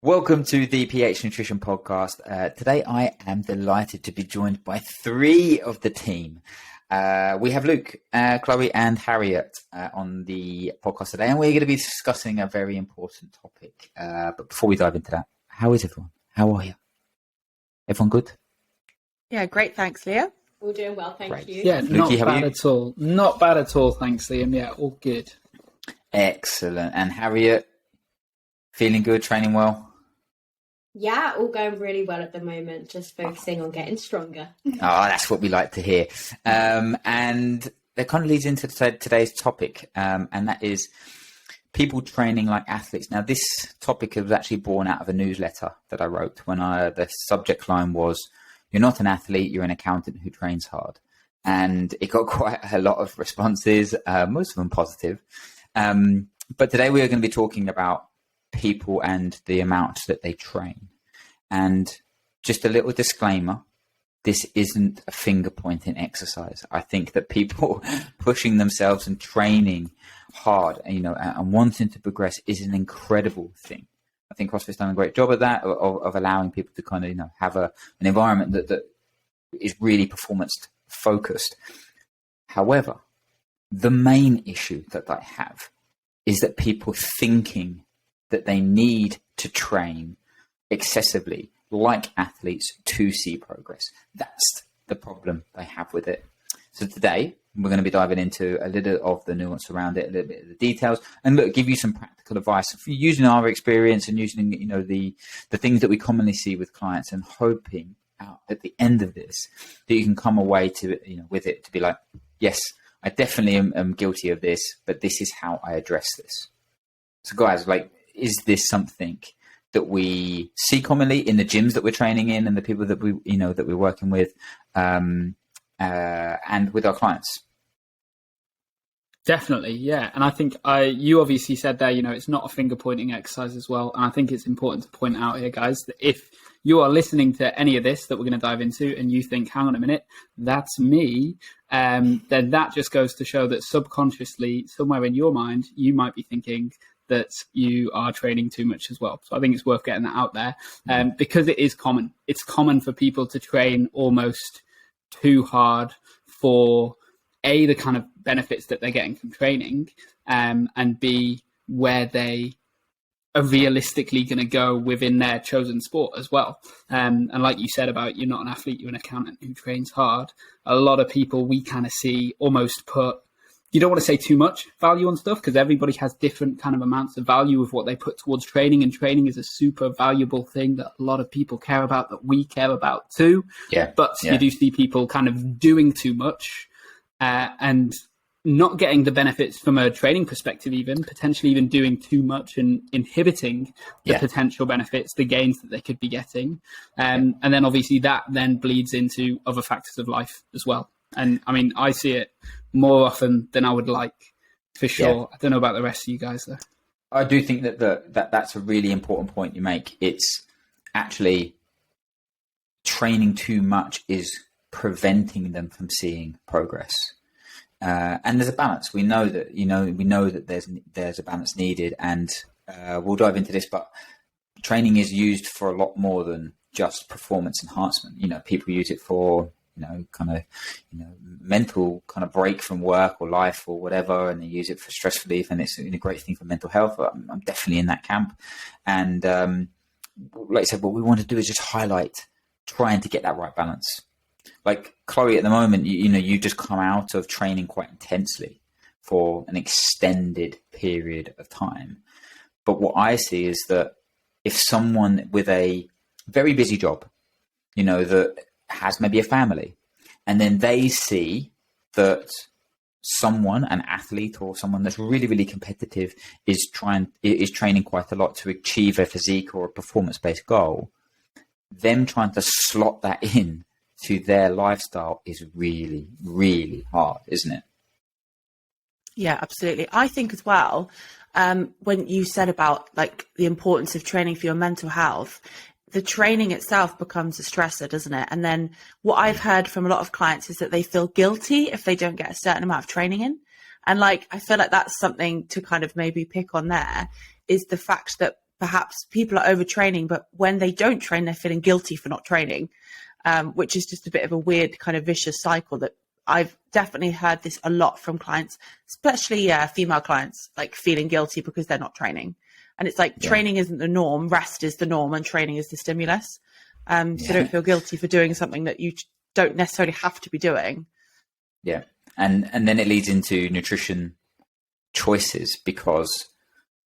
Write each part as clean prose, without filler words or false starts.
Welcome to the PH Nutrition Podcast. Today I am delighted to be joined by three of the team. We have Luke, Chloe and Harriet on the podcast today, and we're going to be discussing a very important topic. But before we dive into that, how is everyone? How are you? Everyone good? Yeah, great. Thanks, Leah. All doing well, thank you. Yeah, Lukey, not bad at all. Not bad at all, thanks, Liam. Yeah, all good. Excellent. And Harriet, feeling good, training well? Yeah, all going really well at the moment, just focusing on getting stronger. Oh, that's what we like to hear. And that kind of leads into today's topic, and that is people training like athletes. Now, this topic was actually born out of a newsletter that I wrote when the subject line was, "You're not an athlete, you're an accountant who trains hard." And it got quite a lot of responses, most of them positive. But today we are going to be talking about people and the amount that they train. And just a little disclaimer, this isn't a finger pointing exercise. I think that people pushing themselves and training hard, and wanting to progress is an incredible thing. I think CrossFit's done a great job at that, of allowing people to kind of, have an environment that is really performance focused. However, the main issue that I have is that people thinking that they need to train excessively like athletes to see progress. That's the problem they have with it. So today we're going to be diving into a little of the nuance around it, a little bit of the details, and give you some practical advice using our experience and using, the things that we commonly see with clients, and hoping out at the end of this that you can come away to, with it to be like, yes, I definitely am guilty of this, but this is how I address this. So guys, is this something that we see commonly in the gyms that we're training in and the people that that we're working with, and with our clients? Definitely, yeah. And I think you obviously said there, it's not a finger pointing exercise as well. And I think it's important to point out here, guys, that if you are listening to any of this that we're going to dive into and you think, hang on a minute, that's me, then that just goes to show that subconsciously, somewhere in your mind, you might be thinking that you are training too much as well. So I think it's worth getting that out there, because it is common. It's common for people to train almost too hard for A, the kind of benefits that they're getting from training, and B, where they are realistically going to go within their chosen sport as well. And like you said about you're not an athlete, you're an accountant who trains hard. A lot of people we kind of see almost put, you don't want to say too much value on stuff because everybody has different kind of amounts of value of what they put towards training, and training is a super valuable thing that a lot of people care about, that we care about too. You do see people kind of doing too much and not getting the benefits from a training perspective, even potentially even doing too much and inhibiting the potential benefits, the gains that they could be getting. And then obviously that then bleeds into other factors of life as well. And I mean, I see it more often than I would like, for sure. Yeah. I don't know about the rest of you guys, though. I do think that's a really important point you make. It's actually training too much is preventing them from seeing progress. And there's a balance. We know that there's a balance needed, and we'll dive into this. But training is used for a lot more than just performance enhancement. People use it for mental kind of break from work or life or whatever, and they use it for stress relief, and it's a great thing for mental health. I'm definitely in that camp. And like I said, what we want to do is just highlight trying to get that right balance. Like Chloe, at the moment, you just come out of training quite intensely for an extended period of time. But what I see is that if someone with a very busy job, that has maybe a family, and then they see that someone, an athlete or someone that's really, really competitive, is training quite a lot to achieve a physique or a performance-based goal, them trying to slot that in to their lifestyle is really, really hard, isn't it? Yeah, absolutely. I think as well, when you said about the importance of training for your mental health, the training itself becomes a stressor, doesn't it? And then what I've heard from a lot of clients is that they feel guilty if they don't get a certain amount of training in. And I feel like that's something to kind of maybe pick on there, is the fact that perhaps people are overtraining, but when they don't train, they're feeling guilty for not training, which is just a bit of a weird kind of vicious cycle that I've definitely heard this a lot from clients, especially female clients, like feeling guilty because they're not training. And it's like training isn't the norm, rest is the norm, and training is the stimulus. So don't feel guilty for doing something that you don't necessarily have to be doing. Yeah. And then it leads into nutrition choices, because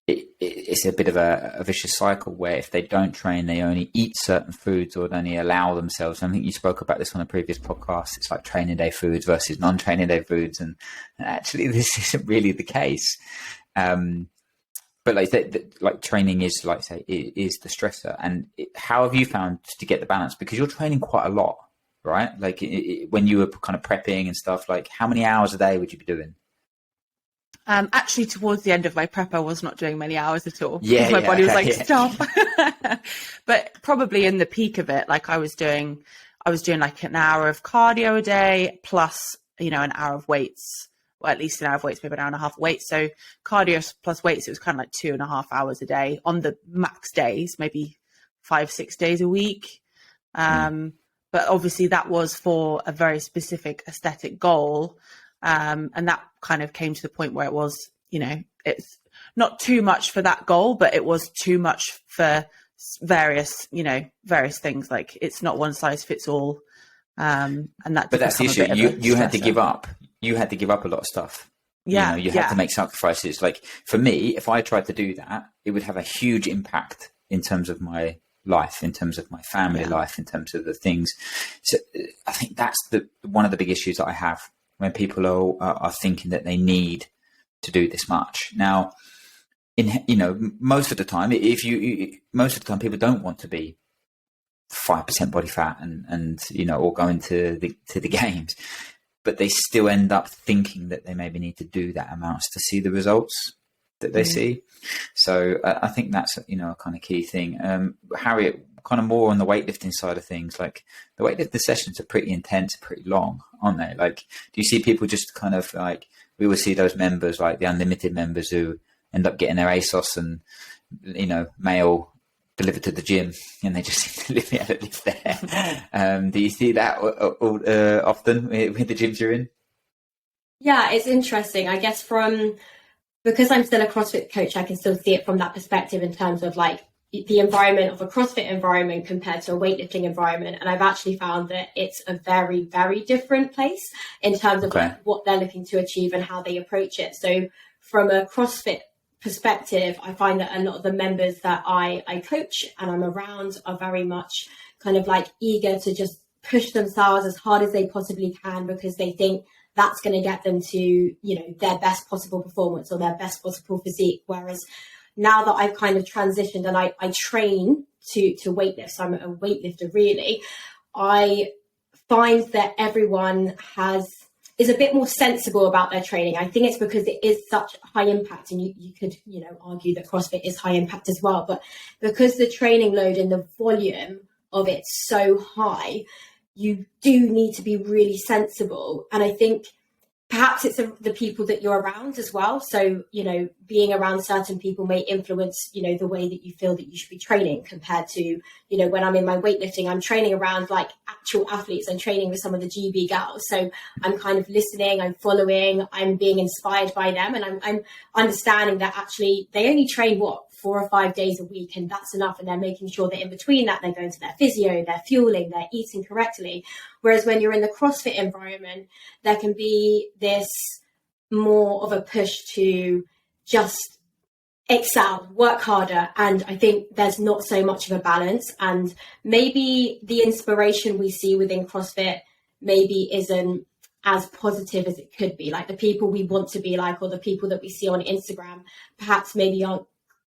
it's a bit of a vicious cycle where if they don't train, they only eat certain foods or they only allow themselves. I think you spoke about this on a previous podcast. It's like training day foods versus non-training day foods. And actually, this isn't really the case. But like training is, like say, it is the stressor. And how have you found to get the balance? Because you're training quite a lot, right? Like when you were kind of prepping and stuff, like how many hours a day would you be doing? Actually, towards the end of my prep, I was not doing many hours at all. Yeah, my body was okay, like, stop. But probably in the peak of it, like I was doing like an hour of cardio a day plus, an hour of weights, or at least an hour of weights, maybe an hour and a half of weights. So cardio plus weights, it was kind of like 2.5 hours a day on the max days, maybe 5-6 days a week. But obviously that was for a very specific aesthetic goal. And that kind of came to the point where it was, it's not too much for that goal, but it was too much for various things. Like it's not one size fits all. And that. But that's the issue. You had to give up. You had to give up a lot of stuff. Yeah. You had to make sacrifices. Like for me, if I tried to do that, it would have a huge impact in terms of my life, in terms of my family life, in terms of the things. So I think that's one of the big issues that I have when people are thinking that they need to do this much. Now, most of the time, people don't want to be 5% body fat and or going to the games, but they still end up thinking that they maybe need to do that amount to see the results that they see. So I think that's a kind of key thing. Harriet, kind of more on the weightlifting side of things, like the weightlifting sessions are pretty intense, pretty long, aren't they? Like, do you see people just kind of like, we will see those members, like the unlimited members, who end up getting their ASOS and mail delivered to the gym, and they just seem to live there. Do you see that often with the gyms you're in? Yeah, it's interesting. I guess because I'm still a CrossFit coach, I can still see it from that perspective in terms of like the environment of a CrossFit environment compared to a weightlifting environment. And I've actually found that it's a very, very different place in terms of like what they're looking to achieve and how they approach it. So from a CrossFit perspective, I find that a lot of the members that I coach and I'm around are very much kind of like eager to just push themselves as hard as they possibly can, because they think that's going to get them to, their best possible performance or their best possible physique. Whereas now that I've kind of transitioned and I train to weightlift, so I'm a weightlifter really, I find that everyone is a bit more sensible about their training. I think it's because it is such high impact, and you could, argue that CrossFit is high impact as well, but because the training load and the volume of it's so high, you do need to be really sensible. And I think perhaps it's the people that you're around as well. So, being around certain people may influence, the way that you feel that you should be training compared to, when I'm in my weightlifting, I'm training around like actual athletes. I'm training with some of the GB gals. So I'm kind of listening, I'm following, I'm being inspired by them. And I'm understanding that actually they only train 4 or 5 days a week, and that's enough. And they're making sure that in between that, they're going to their physio, they're fueling, they're eating correctly. Whereas when you're in the CrossFit environment, there can be this more of a push to just excel, work harder. And I think there's not so much of a balance. And maybe the inspiration we see within CrossFit maybe isn't as positive as it could be. Like the people we want to be like, or the people that we see on Instagram, perhaps maybe aren't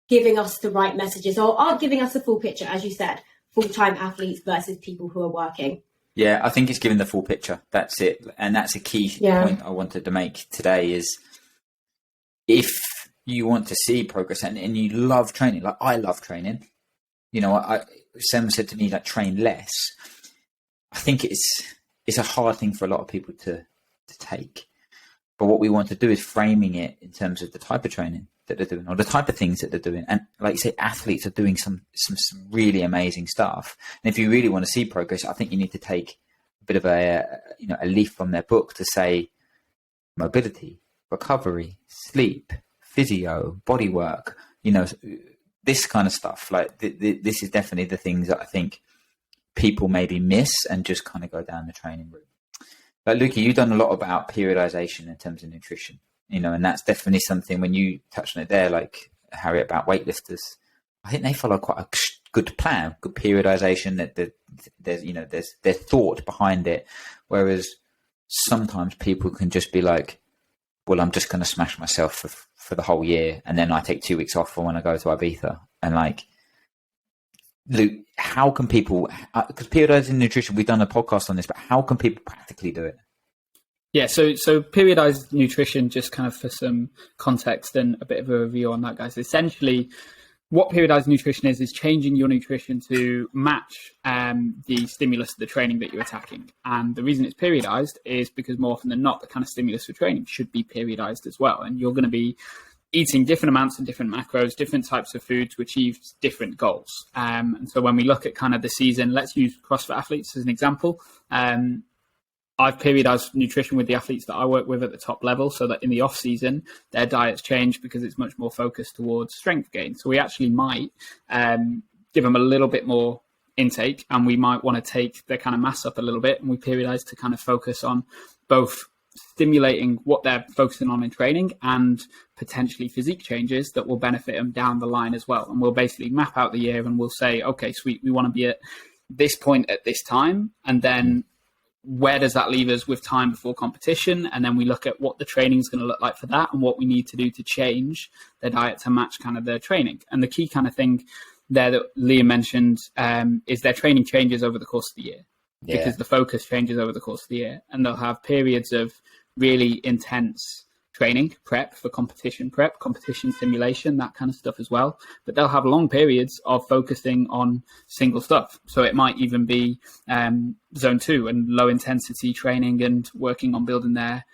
giving us the right messages or aren't giving us the full picture, as you said, full-time athletes versus people who are working. Yeah, I think it's giving the full picture. That's it. And that's a key point I wanted to make today is if you want to see progress and you love training, like I love training, someone said to me, like, train less. I think it's a hard thing for a lot of people to take. But what we want to do is framing it in terms of the type of training. that they're doing, or the type of things that they're doing. And like you say, athletes are doing some really amazing stuff. And if you really want to see progress, I think you need to take a bit of a leaf from their book to say mobility, recovery, sleep, physio, body work, this kind of stuff. Like this is definitely the things that I think people maybe miss and just kind of go down the training route. But Luki, you've done a lot about periodization in terms of nutrition, and that's definitely something when you touched on it there, like Harriet, about weightlifters. I think they follow quite a good plan, good periodization, that there's thought behind it. Whereas sometimes people can just be like, well, I'm just going to smash myself for the whole year. And then I take 2 weeks off for when I go to Ibiza. And like, Luke, how can people, because periodizing nutrition, we've done a podcast on this, but how can people practically do it? Yeah, so periodized nutrition, just kind of for some context and a bit of a review on that, guys. Essentially, what periodized nutrition is changing your nutrition to match the stimulus of the training that you're attacking. And the reason it's periodized is because more often than not, the kind of stimulus for training should be periodized as well. And you're going to be eating different amounts of different macros, different types of food to achieve different goals. And so when we look at kind of the season, let's use CrossFit athletes as an example. I've periodized nutrition with the athletes that I work with at the top level, so that in the off season, their diets change because it's much more focused towards strength gain. So we actually might give them a little bit more intake, and we might want to take their kind of mass up a little bit, and we periodize to kind of focus on both stimulating what they're focusing on in training and potentially physique changes that will benefit them down the line as well. And we'll basically map out the year and we'll say, okay, sweet, we want to be at this point at this time, and then where does that leave us with time before competition? And then we look at what the training is going to look like for that and what we need to do to change their diet to match kind of their training. And the key kind of thing there that Liam mentioned is their training changes over the course of the year, because the focus changes over the course of the year, and they'll have periods of really intense training prep for competition prep, competition simulation, that kind of stuff as well. But they'll have long periods of focusing on single stuff. So it might even be zone 2 and low intensity training and working on building their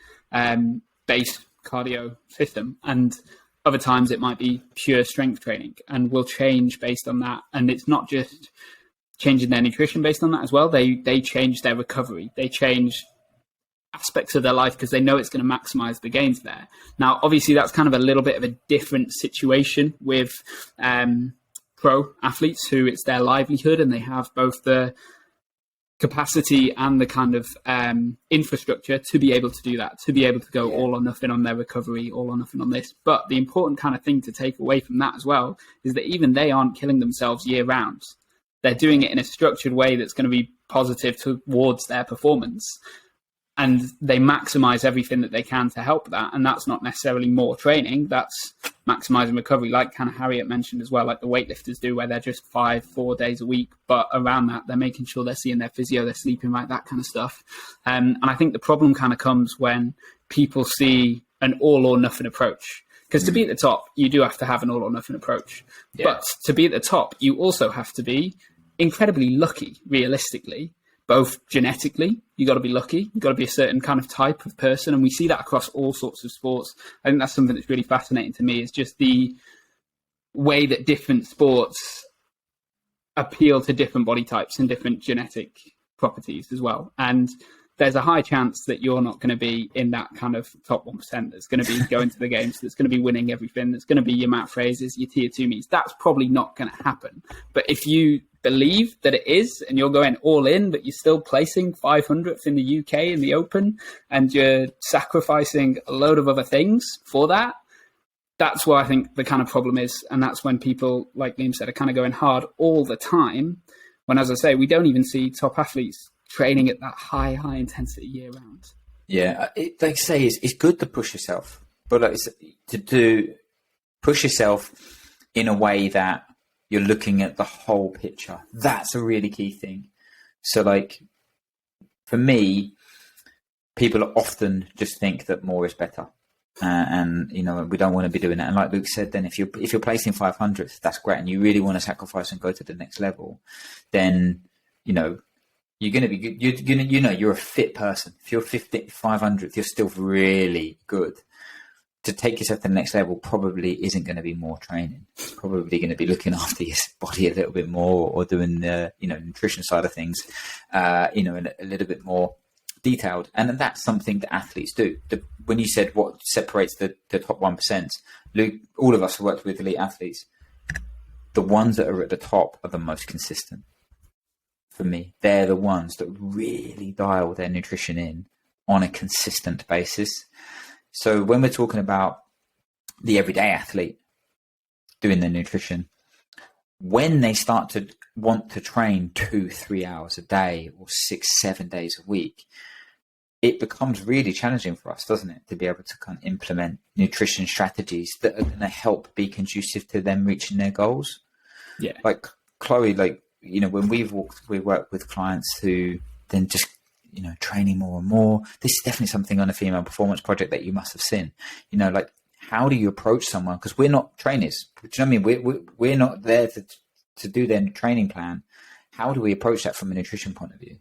base cardio system. And other times it might be pure strength training, and will change based on that. And it's not just changing their nutrition based on that as well. They change their recovery. They change aspects of their life because they know it's going to maximize the gains there. Now, obviously, that's kind of a little bit of a different situation with pro athletes who it's their livelihood, and they have both the capacity and the kind of infrastructure to be able to do that, to be able to go all or nothing on their recovery, all or nothing on this. But the important kind of thing to take away from that as well is that even they aren't killing themselves year round. They're doing it in a structured way that's going to be positive towards their performance. And they maximize everything that they can to help that. And that's not necessarily more training. That's maximizing recovery, like kind of Harriet mentioned as well, like the weightlifters do, where they're just 4 days a week. But around that, they're making sure they're seeing their physio, they're sleeping right, that kind of stuff. And I think the problem kind of comes when people see an all or nothing approach. Because to be at the top, you do have to have an all or nothing approach. Yeah. But to be at the top, you also have to be incredibly lucky, realistically. Both genetically, you got to be lucky. You've got to be a certain kind of type of person. And we see that across all sorts of sports. I think that's something that's really fascinating to me, is just the way that different sports appeal to different body types and different genetic properties as well. And there's a high chance that you're not going to be in that kind of top 1% that's going to be going to the games, that's going to be winning everything, that's going to be your Matt Frasers, your tier 2 meets. That's probably not going to happen. But if you believe that it is, and you're going all in, but you're still placing 500th in the UK in the Open, and you're sacrificing a load of other things for that, that's where I think the kind of problem is. And that's when people, like Liam said, are kind of going hard all the time, when, as I say, we don't even see top athletes training at that high intensity year round. Yeah, like I say, it's good to push yourself, but like to push yourself in a way that you're looking at the whole picture. That's a really key thing. So like, for me, people often just think that more is better. And, you know, we don't want to be doing that. And like Luke said, then if you're placing 500th, that's great. And you really want to sacrifice and go to the next level, then, you know, you're going to be good. You're going to, you know, you're a fit person. If you're 500th, you're still really good. to take yourself to the next level probably isn't going to be more training. It's probably going to be looking after your body a little bit more, or doing the, nutrition side of things, in a little bit more detailed. And that's something that athletes do. When you said what separates the top 1%, Luke, all of us have worked with elite athletes. The ones that are at the top are the most consistent. For me, they're the ones that really dial their nutrition in on a consistent basis. So when we're talking about the everyday athlete doing their nutrition, when they start to want to train 2-3 hours a day or 6-7 days a week, it becomes really challenging for us, doesn't it, to be able to kind of implement nutrition strategies that are going to help be conducive to them reaching their goals. Yeah. Like Chloe, when we work with clients who then just, training more and more. This is definitely something on a female performance project that you must have seen. How do you approach someone? Because we're not trainers. Do you know what I mean? We're not there to do their training plan. How do we approach that from a nutrition point of view?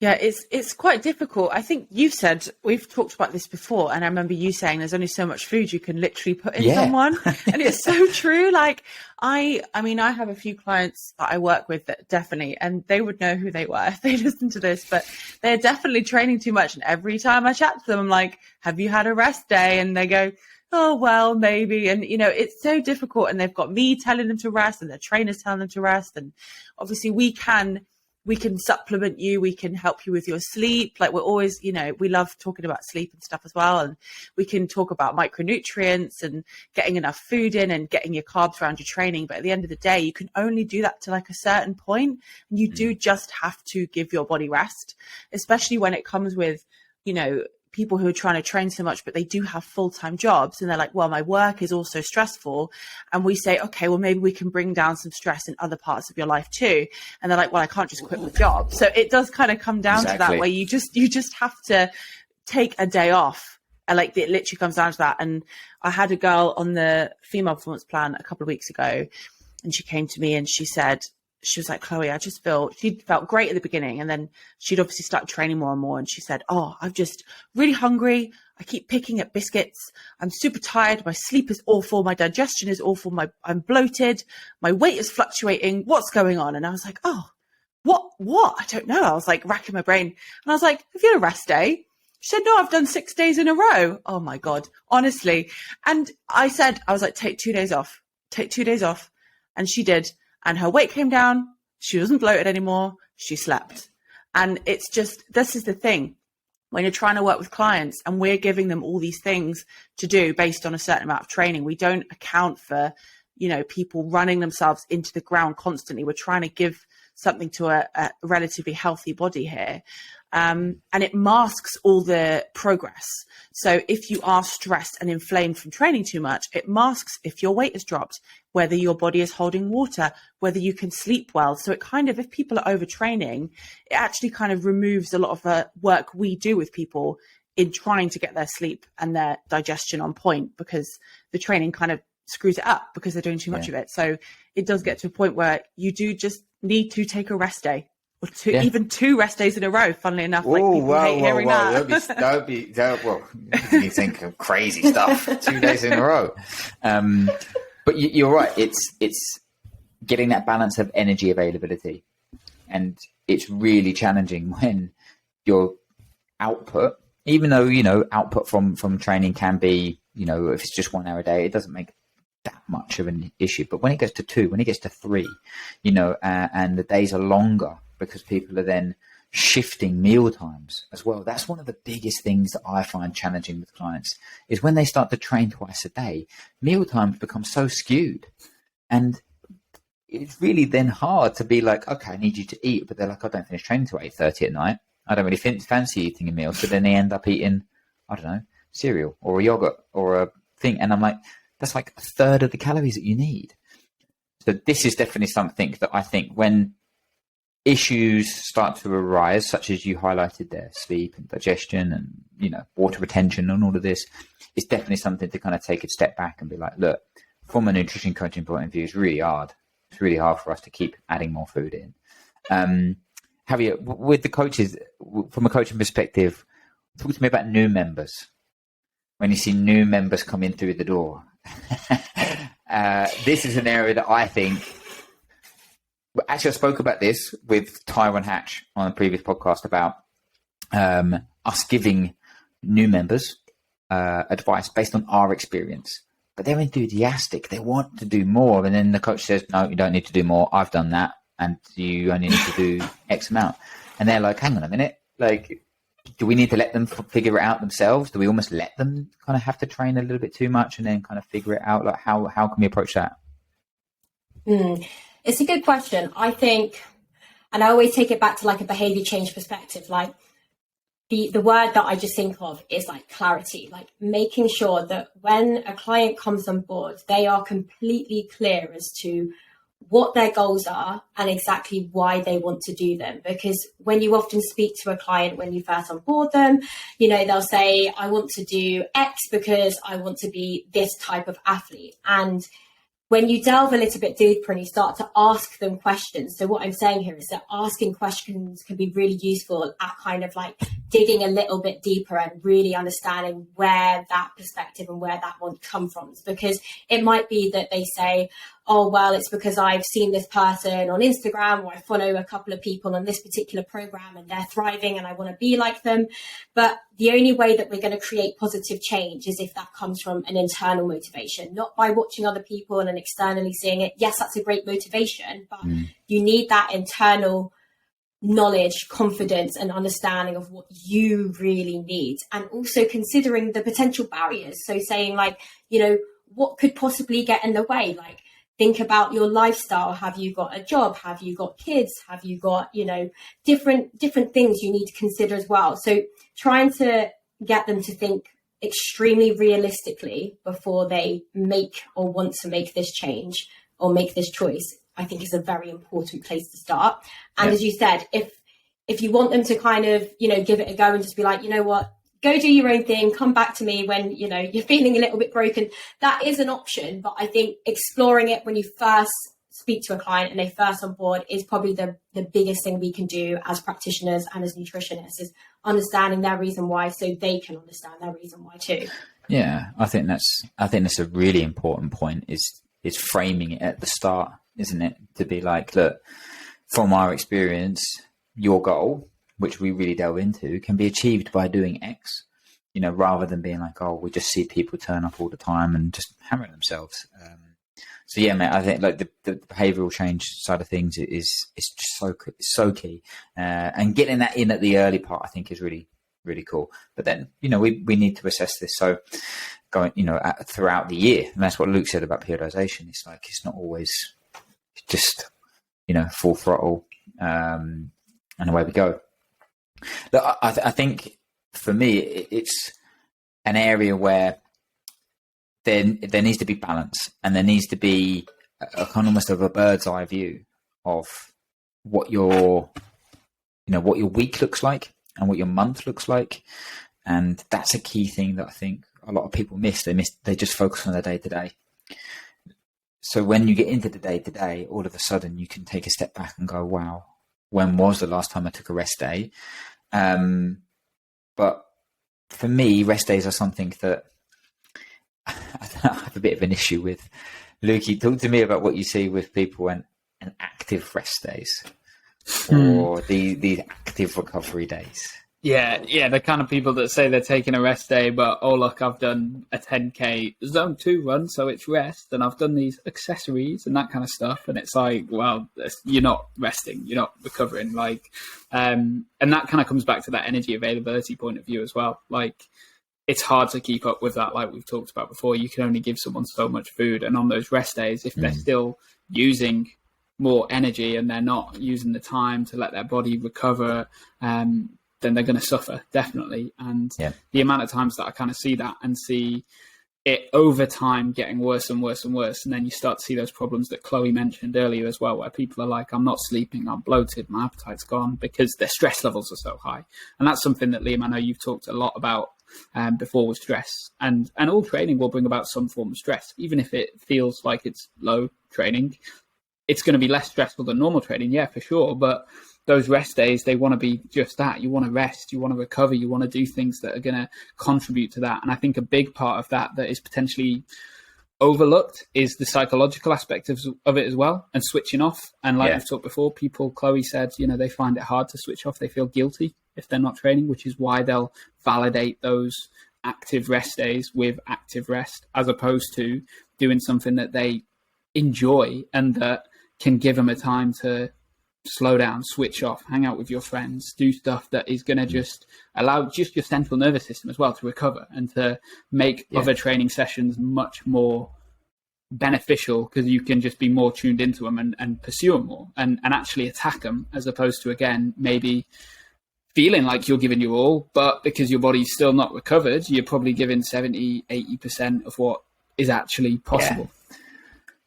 Yeah, it's quite difficult. I think you've said, we've talked about this before, and I remember you saying there's only so much food you can literally put in someone. And it's so true. Like I have a few clients that I work with that definitely, and they would know who they were if they listened to this, but they're definitely training too much. And every time I chat to them, I'm like, have you had a rest day? And they go, oh, well, maybe. And, it's so difficult. And they've got me telling them to rest, and their trainers telling them to rest. And obviously we can supplement you. We can help you with your sleep. Like we're always, we love talking about sleep and stuff as well. And we can talk about micronutrients and getting enough food in and getting your carbs around your training. But at the end of the day, you can only do that to like a certain point. And you do just have to give your body rest, especially when it comes with, people who are trying to train so much, but they do have full-time jobs. And they're like, well, my work is also stressful. And we say, okay, well, maybe we can bring down some stress in other parts of your life too. And they're like, well, I can't just quit my job. So it does kind of come down to that, where you just have to take a day off. And like it literally comes down to that. And I had a girl on the female performance plan a couple of weeks ago, and she came to me and she was like, Chloe, she felt great at the beginning. And then she'd obviously started training more and more. And she said, oh, I'm just really hungry. I keep picking at biscuits. I'm super tired. My sleep is awful. My digestion is awful. I'm bloated. My weight is fluctuating. What's going on? And I was like, oh, what? I don't know. I was like racking my brain. And I was like, have you had a rest day? She said, no, I've done 6 days in a row. Oh my God, honestly. And I was like, take 2 days off. And she did. And her weight came down. She wasn't bloated anymore. She slept. And it's just, this is the thing. When you're trying to work with clients and we're giving them all these things to do based on a certain amount of training, we don't account for, people running themselves into the ground constantly. We're trying to give something to a relatively healthy body here. And it masks all the progress. So if you are stressed and inflamed from training too much, it masks if your weight has dropped, whether your body is holding water, whether you can sleep well. So it kind of, if people are overtraining, it actually kind of removes a lot of the work we do with people in trying to get their sleep and their digestion on point, because the training kind of screws it up because they're doing too much of it. So it does get to a point where you do just need to take a rest day. Or even 2 rest days in a row, funnily enough. Like people hate hearing that. You think of crazy stuff, 2 days in a row. But you're right. It's getting that balance of energy availability. And it's really challenging when your output, even though, output from training can be, if it's just 1 hour a day, it doesn't make that much of an issue. But when it gets to 2, when it gets to 3, and the days are longer, because people are then shifting meal times as well. That's one of the biggest things that I find challenging with clients, is when they start to train twice a day, meal times become so skewed. And it's really then hard to be like, okay, I need you to eat. But they're like, I don't finish training till 8:30 at night. I don't really fancy eating a meal. So then they end up eating, I don't know, cereal or a yogurt or a thing. And I'm like, that's like a third of the calories that you need. So this is definitely something that I think when issues start to arise, such as you highlighted there, sleep and digestion and, water retention and all of this, it's definitely something to kind of take a step back and be like, look, from a nutrition coaching point of view, it's really hard. It's really hard for us to keep adding more food in. Javier, with the coaches, from a coaching perspective, talk to me about new members. when you see new members coming through the door. This is an area that I think, actually I spoke about this with Tyrone Hatch on a previous podcast about us giving new members advice based on our experience. But they're enthusiastic. They want to do more. And then the coach says, no, you don't need to do more. I've done that. And you only need to do X amount. And they're like, hang on a minute. Like, do we need to let them figure it out themselves? Do we almost let them kind of have to train a little bit too much and then kind of figure it out? Like, how can we approach that? It's a good question. I think, and I always take it back to like a behavior change perspective, like, the word that I just think of is like clarity, like making sure that when a client comes on board, they are completely clear as to what their goals are and exactly why they want to do them. Because when you often speak to a client, when you first onboard them, they'll say, I want to do X because I want to be this type of athlete. And when you delve a little bit deeper and you start to ask them questions, so what I'm saying here is that asking questions can be really useful at kind of like digging a little bit deeper and really understanding where that perspective and where that want to come from. Because it might be that they say, oh, well, it's because I've seen this person on Instagram, or I follow a couple of people on this particular program and they're thriving and I want to be like them. But the only way that we're going to create positive change is if that comes from an internal motivation, not by watching other people and externally seeing it. Yes, that's a great motivation, but you need that internal knowledge, confidence, and understanding of what you really need. And also considering the potential barriers. So saying like, what could possibly get in the way? Like, think about your lifestyle. Have you got a job? Have you got kids? Have you got, different things you need to consider as well. So trying to get them to think extremely realistically before they make or want to make this change or make this choice, I think is a very important place to start. And as you said, if you want them to kind of, give it a go and just be like, you know what, go do your own thing, come back to me when, you're feeling a little bit broken. That is an option. But I think exploring it when you first speak to a client and they first on board is probably the biggest thing we can do as practitioners and as nutritionists, is understanding their reason why so they can understand their reason why too. Yeah, I think that's a really important point is framing it at the start, isn't it? To be like, look, from our experience, your goal, which we really delve into, can be achieved by doing X, rather than being like, oh, we just see people turn up all the time and just hammering themselves. So yeah, mate, I think like the behavioural change side of things is just so key, and getting that in at the early part, I think, is really, really cool. But then, we need to assess this. So going, throughout the year, and that's what Luke said about periodization. It's like, it's not always just, full throttle, and away we go. Look, I think for me, it's an area where there needs to be balance, and there needs to be a kind of almost of a bird's eye view of what your week looks like and what your month looks like. And that's a key thing that I think a lot of people miss. They just focus on the day to day. So when you get into the day to day, all of a sudden you can take a step back and go, wow, when was the last time I took a rest day? But for me, rest days are something that I have a bit of an issue with. Lukey, talk to me about what you see with people and active rest days or these active recovery days. Yeah, the kind of people that say they're taking a rest day, but, oh, look, I've done a 10K zone 2 run, so it's rest, and I've done these accessories and that kind of stuff. And it's like, well, you're not resting, you're not recovering. And that kind of comes back to that energy availability point of view as well. Like, it's hard to keep up with that. Like we've talked about before, you can only give someone so much food. And on those rest days, if they're still using more energy and they're not using the time to let their body recover, then they're going to suffer, definitely. And the amount of times that I kind of see that and see it over time getting worse and worse and worse. And then you start to see those problems that Chloe mentioned earlier as well, where people are like, I'm not sleeping, I'm bloated, my appetite's gone, because their stress levels are so high. And that's something that, Liam, I know you've talked a lot about before with stress. And all training will bring about some form of stress, even if it feels like it's low training. It's going to be less stressful than normal training, yeah, for sure. But those rest days, they want to be just that. You want to rest, you want to recover, you want to do things that are going to contribute to that. And I think a big part of that is potentially overlooked is the psychological aspect of it as well, and switching off. And like we've talked before, people, Chloe said, they find it hard to switch off. They feel guilty if they're not training, which is why they'll validate those active rest days with active rest, as opposed to doing something that they enjoy and that can give them a time to slow down, switch off, hang out with your friends, do stuff that is going to just allow just your central nervous system as well to recover and to make other training sessions much more beneficial, because you can just be more tuned into them and pursue them more and actually attack them, as opposed to, again, maybe feeling like you're giving your all, but because your body's still not recovered, you're probably giving 70-80% of what is actually possible.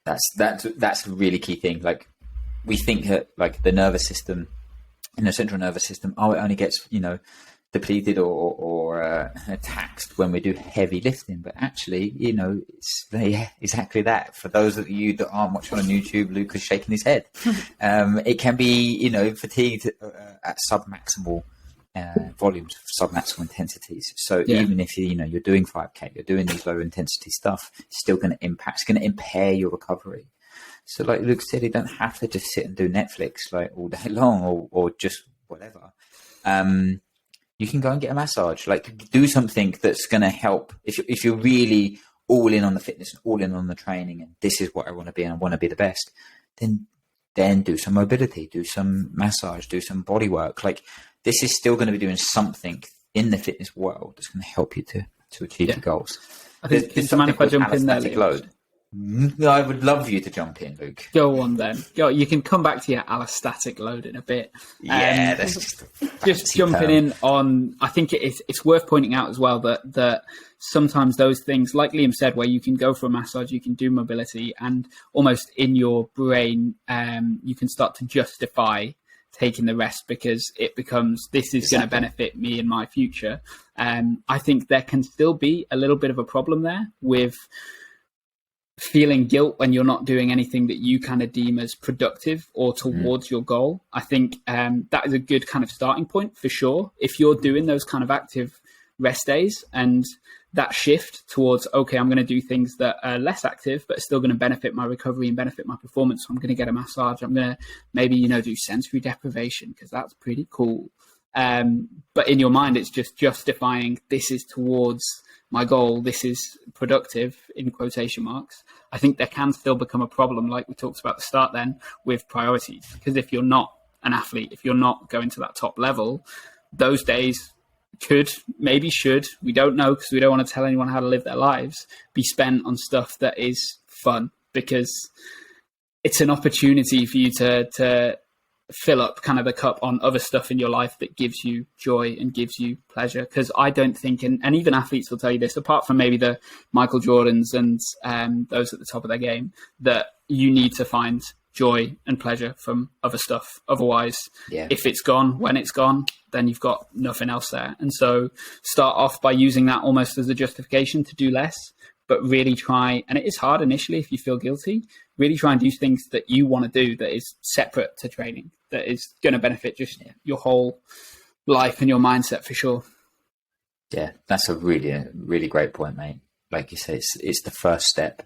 That's a really key thing. Like, we think that, like, the nervous system, the central nervous system, it only gets, depleted or taxed when we do heavy lifting. But actually, it's exactly that. For those of you that aren't watching on YouTube, Luke is shaking his head. It can be, fatigued at submaximal volumes, submaximal intensities. So even if you're doing 5K, you're doing these low intensity stuff, it's still going to impact. It's going to impair your recovery. So, like Luke said, you don't have to just sit and do Netflix like all day long or just whatever. You can go and get a massage. Like, do something that's going to help. If you're really all in on the fitness, all in on the training, and this is what I want to be, and I want to be the best, then do some mobility, do some massage, do some body work. Like, this is still going to be doing something in the fitness world that's going to help you to achieve your goals. I think it's something called allostatic load. I would love you to jump in, Luke. Go on then. You can come back to your allostatic load in a bit. That's just jumping in on. I think it's worth pointing out as well that sometimes those things, like Liam said, where you can go for a massage, you can do mobility, and almost in your brain, you can start to justify taking the rest because it becomes, this is going to benefit me in my future. I think there can still be a little bit of a problem there with feeling guilt when you're not doing anything that you kind of deem as productive or towards your goal. I think that is a good kind of starting point for sure. If you're doing those kind of active rest days and that shift towards, okay, I'm going to do things that are less active, but still going to benefit my recovery and benefit my performance. So I'm going to get a massage. I'm going to maybe, do sensory deprivation because that's pretty cool. But in your mind, it's just justifying this is towards my goal, this is productive in quotation marks. I think there can still become a problem, like we talked about at the start then, with priorities. Because if you're not an athlete, if you're not going to that top level, those days should, we don't know because we don't want to tell anyone how to live their lives, be spent on stuff that is fun, because it's an opportunity for you to fill up kind of the cup on other stuff in your life that gives you joy and gives you pleasure. Because I don't think, and even athletes will tell you this, apart from maybe the Michael Jordans and those at the top of their game, that you need to find joy and pleasure from other stuff. Otherwise, if it's gone, when it's gone, then you've got nothing else there. And so start off by using that almost as a justification to do less, but really try, and it is hard initially if you feel guilty, really try and do things that you want to do that is separate to training, that is going to benefit just your whole life and your mindset for sure. Yeah, that's a really, really great point, mate. Like you say, it's the first step.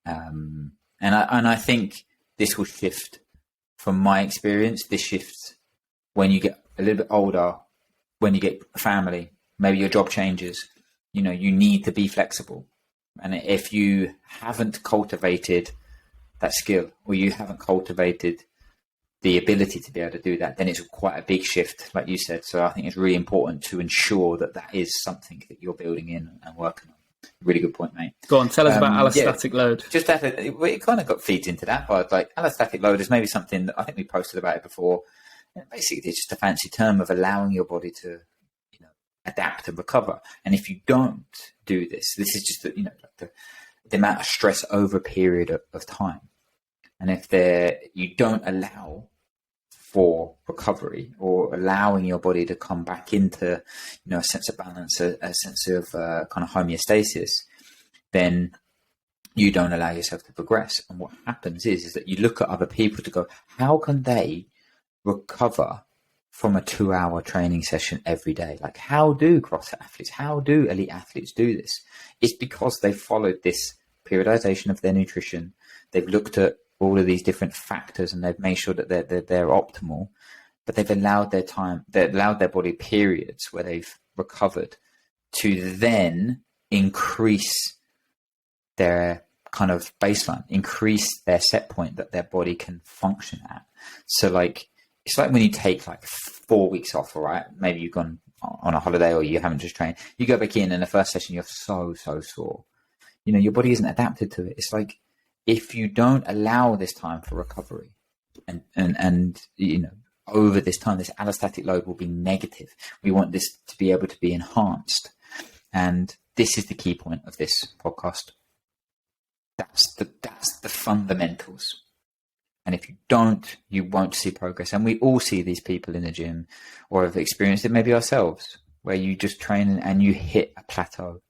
And I think this will shift from my experience. This shifts when you get a little bit older, when you get a family, maybe your job changes, you need to be flexible. And if you haven't cultivated that skill, or you haven't cultivated the ability to be able to do that, then it's quite a big shift, like you said. So I think it's really important to ensure that is something that you're building in and working on. Really good point, mate. Go on, tell us about allostatic load. Just it kind of feeds into that, but like allostatic load is maybe something that I think we posted about it before. Basically, it's just a fancy term of allowing your body to adapt and recover. And if you don't do this is just the amount of stress over a period of time. And if you don't allow for recovery or allowing your body to come back into a sense of balance, a sense of kind of homeostasis, then you don't allow yourself to progress. And what happens is that you look at other people to go, how can they recover from a 2-hour training session every day. Like, how do CrossFit athletes, how do elite athletes do this? It's because they've followed this periodization of their nutrition. They've looked at all of these different factors and they've made sure that they're optimal, but they've allowed their body periods where they've recovered to then increase their kind of baseline, increase their set point that their body can function at. So like, it's like when you take like 4 weeks off, all right? Maybe you've gone on a holiday or you haven't just trained. You go back in and the first session, you're so sore. You know, your body isn't adapted to it. It's like, if you don't allow this time for recovery and you know, over this time, this allostatic load will be negative. We want this to be able to be enhanced. And this is the key point of this podcast. That's the fundamentals. And if you don't, you won't see progress. And we all see these people in the gym, or have experienced it maybe ourselves, where you just train and you hit a plateau.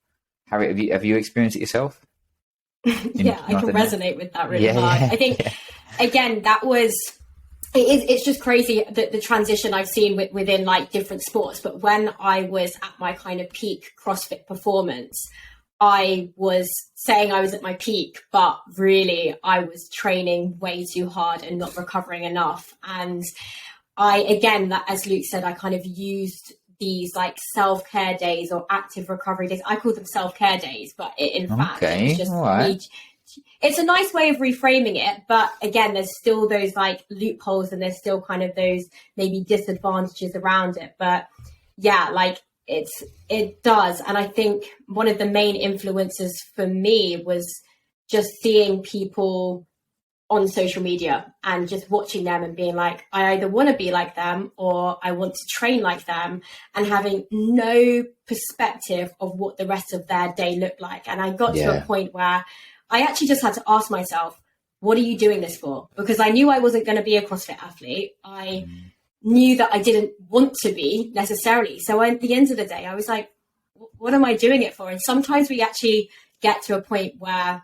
Harriet, have you experienced it yourself? Yeah, I can resonate with that really hard. I think, again, it's just crazy the transition I've seen within like different sports. But when I was at my kind of peak CrossFit performance, I was saying I was at my peak, but really I was training way too hard and not recovering enough. And as Luke said, I kind of used these like self-care days or active recovery days. I call them self-care days, but in fact, it's just it's a nice way of reframing it. But again, there's still those like loopholes and there's still kind of those maybe disadvantages around it. But yeah, like it does. And I think one of the main influences for me was just seeing people on social media and just watching them and being like, I either want to be like them or I want to train like them, and having no perspective of what the rest of their day looked like. And I got to a point where I actually just had to ask myself, what are you doing this for? Because I knew I wasn't going to be a CrossFit athlete. I knew that I didn't want to be necessarily. So at the end of the day, I was like, what am I doing it for? And sometimes we actually get to a point where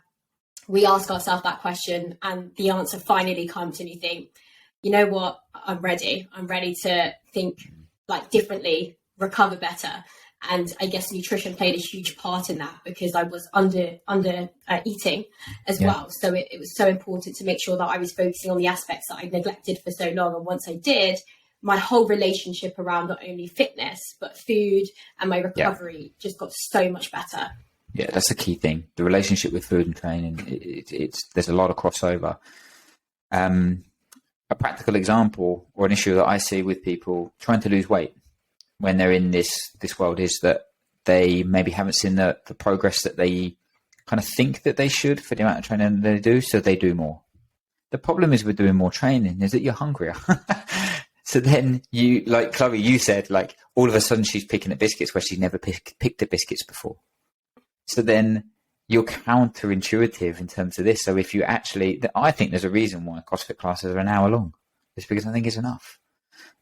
we ask ourselves that question and the answer finally comes and you think, you know what, I'm ready to think like differently, recover better. And I guess nutrition played a huge part in that, because I was under eating as well. So it was so important to make sure that I was focusing on the aspects that I'd neglected for so long. And once I did, my whole relationship around not only fitness, but food and my recovery just got so much better. Yeah, that's the key thing. The relationship with food and training, there's a lot of crossover. A practical example or an issue that I see with people trying to lose weight when they're in this world is that they maybe haven't seen the progress that they kind of think that they should for the amount of training that they do, so they do more. The problem is with doing more training is that you're hungrier. So then you, like Chloe, you said, like all of a sudden she's picking at biscuits where she's never picked at biscuits before. So then you're counterintuitive in terms of this. So if you actually, I think there's a reason why CrossFit classes are an hour long. It's because I think it's enough,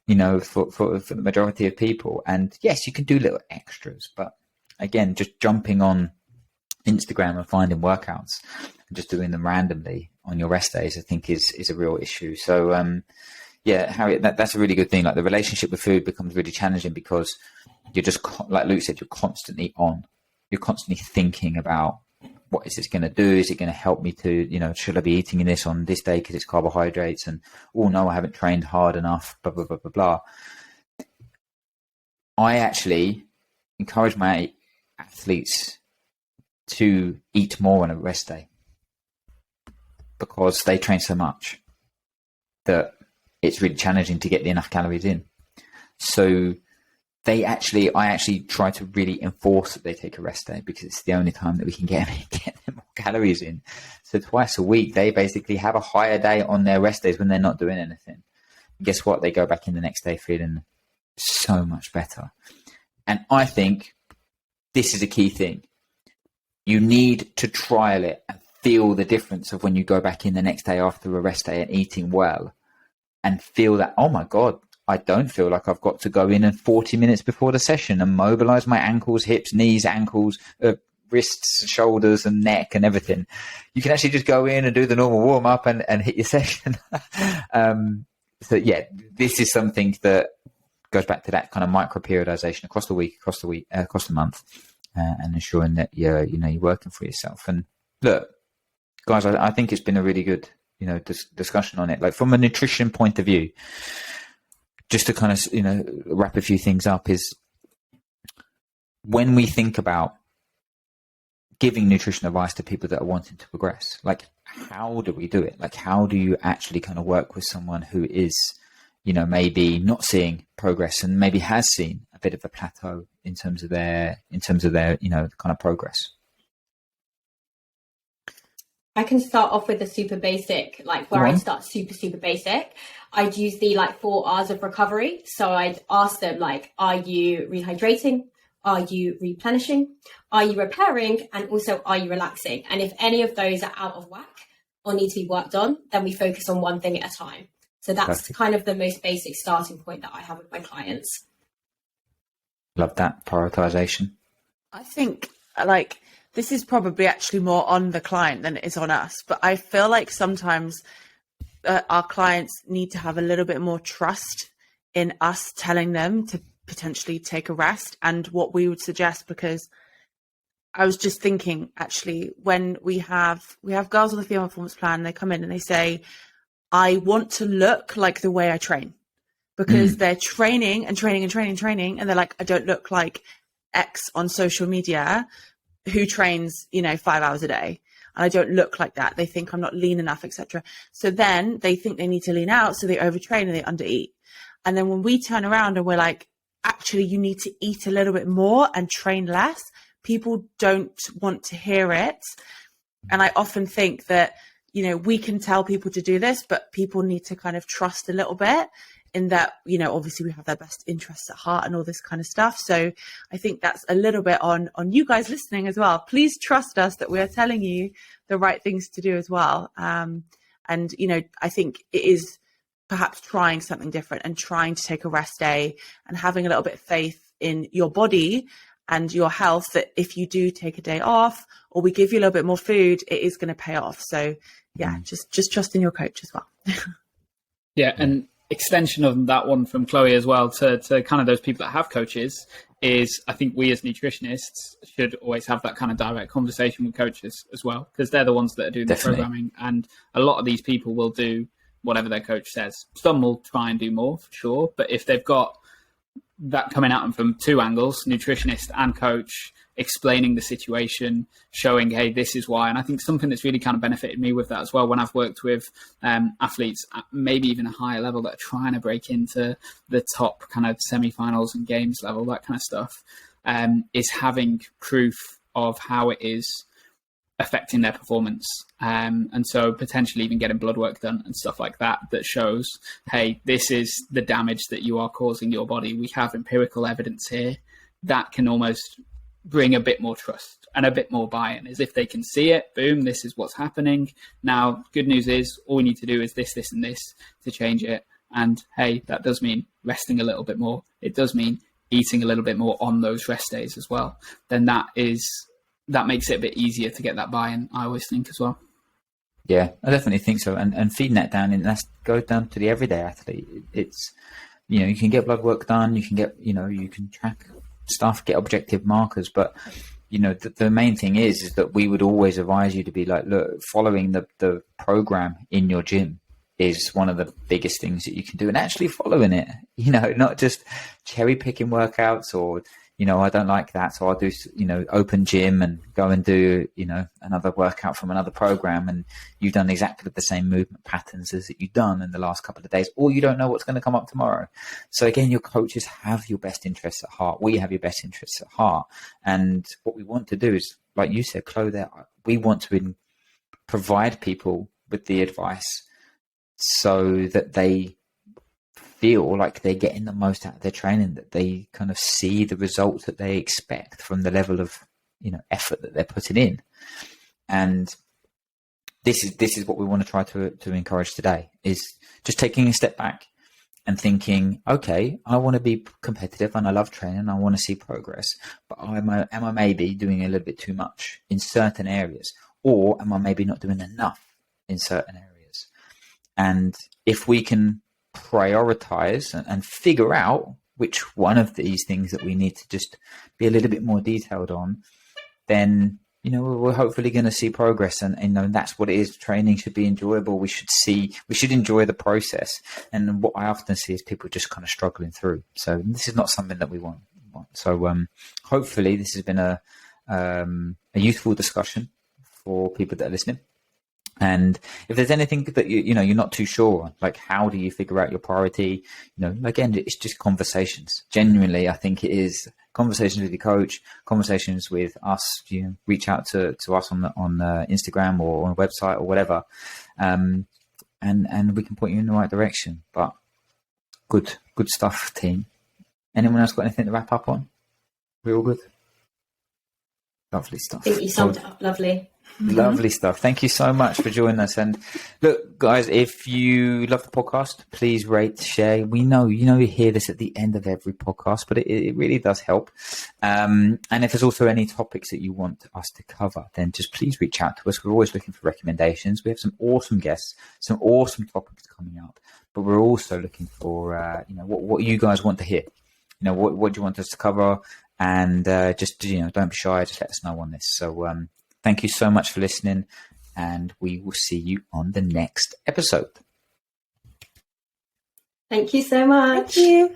you know, for the majority of people. And yes, you can do little extras, but again, just jumping on Instagram and finding workouts and just doing them randomly on your rest days, I think is a real issue. So, yeah, Harriet, that's a really good thing. Like the relationship with food becomes really challenging because you're just, like Luke said, you're constantly on. You're constantly thinking about, what is this going to do? Is it going to help me to, you know, should I be eating this on this day because it's carbohydrates? And, oh no, I haven't trained hard enough, blah, blah, blah, blah, blah. I actually encourage my athletes to eat more on a rest day because they train so much that it's really challenging to get enough calories in. So I actually try to really enforce that they take a rest day because it's the only time that we can get them more calories in. So twice a week, they basically have a higher day on their rest days when they're not doing anything. And guess what? They go back in the next day feeling so much better. And I think this is a key thing. You need to trial it and feel the difference of when you go back in the next day after a rest day and eating well, and feel that, oh my God, I don't feel like I've got to go in 40 minutes before the session and mobilize my ankles, hips, knees, ankles, wrists, shoulders and neck and everything. You can actually just go in and do the normal warm up and hit your session. so yeah, this is something that goes back to that kind of micro periodization across the week, across the month, and ensuring that you're working for yourself. And look, guys, I think it's been a really good, discussion on it. Like from a nutrition point of view, just to kind of, wrap a few things up, is when we think about giving nutrition advice to people that are wanting to progress, like how do we do it? Like how do you actually kind of work with someone who is, maybe not seeing progress and maybe has seen a bit of a plateau in terms of their, kind of progress? I can start off with the super basic, like where I'd start super basic. I'd use the 4 R's of recovery. So I'd ask them are you rehydrating? Are you replenishing? Are you repairing? And also, are you relaxing? And if any of those are out of whack or need to be worked on, then we focus on one thing at a time. So that's kind of the most basic starting point that I have with my clients. Love that prioritization. I think this is probably actually more on the client than it is on us, but I feel like sometimes our clients need to have a little bit more trust in us telling them to potentially take a rest and what we would suggest, because I was just thinking actually when we have girls on the female performance plan, they come in and they say, I want to look like the way I train, because they're training and training and training and training. And they're like, I don't look like X on social media who trains, 5 hours a day. And I don't look like that. They think I'm not lean enough, etc. So then they think they need to lean out. So they overtrain and they undereat. And then when we turn around and we're like, actually, you need to eat a little bit more and train less, people don't want to hear it. And I often think that, we can tell people to do this, but people need to kind of trust a little bit in that, obviously we have their best interests at heart and all this kind of stuff. So I think that's a little bit on you guys listening as well. Please trust us that we are telling you the right things to do as well. And, I think it is perhaps trying something different and trying to take a rest day and having a little bit of faith in your body and your health, that if you do take a day off or we give you a little bit more food, it is going to pay off. So yeah, just trust in your coach as well. Yeah. And extension of that one from Chloe as well to kind of those people that have coaches is, I think we as nutritionists should always have that kind of direct conversation with coaches as well, because they're the ones that are doing the programming. And a lot of these people will do whatever their coach says. Some will try and do more for sure, but if they've got that coming at them from 2 angles, nutritionist and coach, explaining the situation, showing, hey, this is why. And I think something that's really kind of benefited me with that as well, when I've worked with athletes at maybe even a higher level that are trying to break into the top kind of semi-finals and games level, that kind of stuff, is having proof of how it is affecting their performance. And so potentially even getting blood work done and stuff like that, that shows, hey, this is the damage that you are causing your body. We have empirical evidence here that can almost bring a bit more trust and a bit more buy-in, as if they can see it, boom, this is what's happening. Now, good news is all we need to do is this, this, and this to change it. And hey, that does mean resting a little bit more. It does mean eating a little bit more on those rest days as well. Then that makes it a bit easier to get that buy-in, I always think, as well. Yeah, I definitely think so. And feeding that down, and that goes down to the everyday athlete. It's, you can get blood work done, you can get, you can track stuff, get objective markers, but the main thing is that we would always advise you to be like, look, following the program in your gym is one of the biggest things that you can do, and actually following it, not just cherry picking workouts or, I don't like that, so I'll do, open gym and go and do, another workout from another program, and you've done exactly the same movement patterns as that you've done in the last couple of days, or you don't know what's going to come up tomorrow. So again, your coaches have your best interests at heart. We have your best interests at heart. And what we want to do is, like you said, Chloe, we want to provide people with the advice so that they feel like they're getting the most out of their training, that they kind of see the results that they expect from the level of effort that they're putting in. And this is what we want to try to encourage today, is just taking a step back and thinking, okay, I want to be competitive and I love training, I want to see progress, but am I maybe doing a little bit too much in certain areas, or am I maybe not doing enough in certain areas? And if we can prioritize and figure out which one of these things that we need to just be a little bit more detailed on, then, you know, we're hopefully going to see progress. And, you know, that's what it is. Training should be enjoyable. We should enjoy the process. And what I often see is people just kind of struggling through. So this is not something that we want. So hopefully this has been a useful discussion for people that are listening. And if there's anything that you're not too sure on, like how do you figure out your priority, again, it's just conversations. Genuinely, I think it is conversations with your coach, conversations with us. Reach out to us on Instagram or on a website or whatever, and we can point you in the right direction. But good stuff, team. Anyone else got anything to wrap up on? We all good? Lovely stuff. I think you summed it up lovely. Lovely stuff. Thank you so much for joining us. And look, guys, if you love the podcast, please rate, share. We know, you hear this at the end of every podcast, but it really does help. And if there's also any topics that you want us to cover, then just please reach out to us. We're always looking for recommendations. We have some awesome guests, some awesome topics coming up, but we're also looking for, what you guys want to hear. What do you want us to cover? And just, don't be shy. Just let us know on this. So, thank you so much for listening, and we will see you on the next episode. Thank you so much. Thank you.